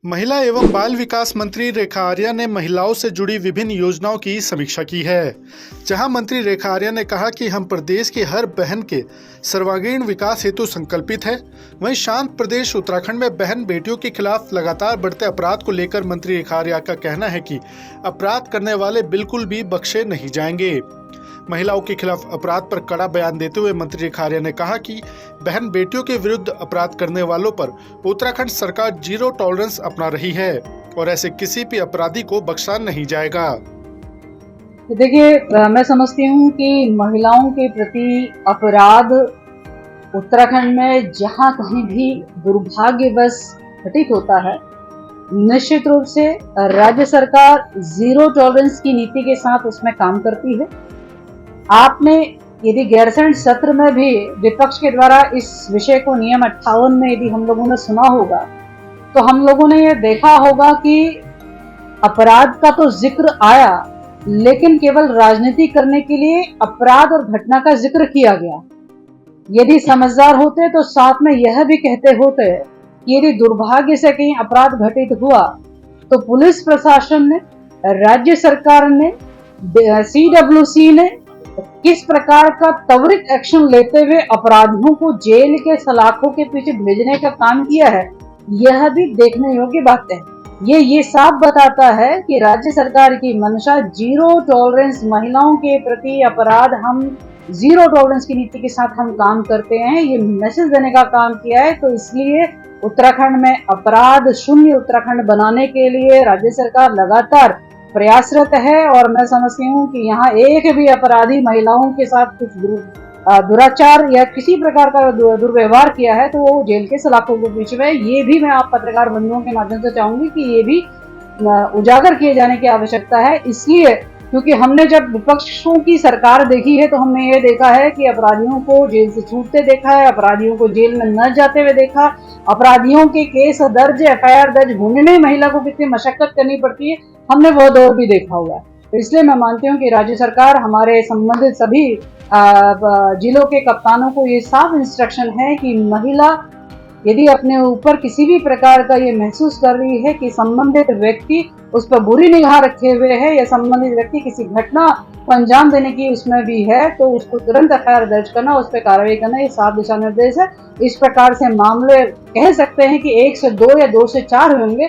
महिला एवं बाल विकास मंत्री रेखा आर्या ने महिलाओं से जुड़ी विभिन्न योजनाओं की समीक्षा की है। जहां मंत्री रेखा आर्या ने कहा कि हम प्रदेश की हर बहन के सर्वांगीण विकास हेतु संकल्पित है। वहीं शांत प्रदेश उत्तराखंड में बहन बेटियों के खिलाफ लगातार बढ़ते अपराध को लेकर मंत्री रेखा आर्या का कहना है कि अपराध करने वाले बिल्कुल भी बख्शे नहीं जाएंगे। महिलाओं के खिलाफ अपराध पर कड़ा बयान देते हुए मंत्री रेखा आर्या ने कहा कि बहन बेटियों के विरुद्ध अपराध करने वालों पर उत्तराखंड सरकार जीरो टॉलरेंस अपना रही है और ऐसे किसी भी अपराधी को बख्शा नहीं जाएगा। देखिए, मैं समझती हूँ कि महिलाओं के प्रति अपराध उत्तराखंड में जहाँ कहीं भी दुर्भाग्यवश घटित होता है, निश्चित रूप से राज्य सरकार जीरो टॉलरेंस की नीति के साथ उसमें काम करती है। आपने यदि गैरसैंण सत्र में भी विपक्ष के द्वारा इस विषय को नियम 58 में यदि हम लोगों ने सुना होगा तो हम लोगों ने ये देखा होगा कि अपराध का तो जिक्र आया, लेकिन केवल राजनीति करने के लिए अपराध और घटना का जिक्र किया गया। यदि समझदार होते तो साथ में यह भी कहते होते कि यदि दुर्भाग्य से कहीं अपराध घटित हुआ तो पुलिस प्रशासन ने, राज्य सरकार ने, CWC ने किस प्रकार का त्वरित एक्शन लेते हुए अपराधियों को जेल के सलाखों के पीछे भेजने का काम किया है, यह भी देखने योग्य बात है। ये साफ बताता है कि राज्य सरकार की मंशा जीरो टॉलरेंस, महिलाओं के प्रति अपराध हम जीरो टॉलरेंस की नीति के साथ हम काम करते हैं, ये मैसेज देने का काम किया है। तो इसलिए उत्तराखंड में अपराध शून्य उत्तराखंड बनाने के लिए राज्य सरकार लगातार प्रयासरत है और मैं समझती हूँ कि यहाँ एक भी अपराधी महिलाओं के साथ कुछ दुराचार या किसी प्रकार का दुर्व्यवहार किया है तो वो जेल के सलाखों के पीछे है। ये भी मैं आप पत्रकार बंधुओं के माध्यम से चाहूंगी कि ये भी उजागर किए जाने की आवश्यकता है। इसलिए क्योंकि हमने जब विपक्षों की सरकार देखी है तो हमने ये देखा है कि अपराधियों को जेल से छूटते देखा है, अपराधियों को जेल में न जाते हुए देखा, अपराधियों के केस दर्ज, FIR दर्ज होने में महिला को कितनी मशक्कत करनी पड़ती है, हमने वह दौर भी देखा हुआ है। तो इसलिए मैं मानती हूँ कि राज्य सरकार हमारे संबंधित सभी जिलों के कप्तानों को ये साफ इंस्ट्रक्शन है कि महिला यदि अपने ऊपर किसी भी प्रकार का ये महसूस कर रही है कि संबंधित व्यक्ति उस पर बुरी निगाह रखे हुए है या संबंधित व्यक्ति किसी घटना को अंजाम देने की उसमें भी है तो उसको तुरंत FIR दर्ज करना, उस पर कार्रवाई करना, ये साफ दिशा निर्देश है। इस प्रकार से मामले कह सकते हैं कि 1 से 2 या 2 से 4 होंगे।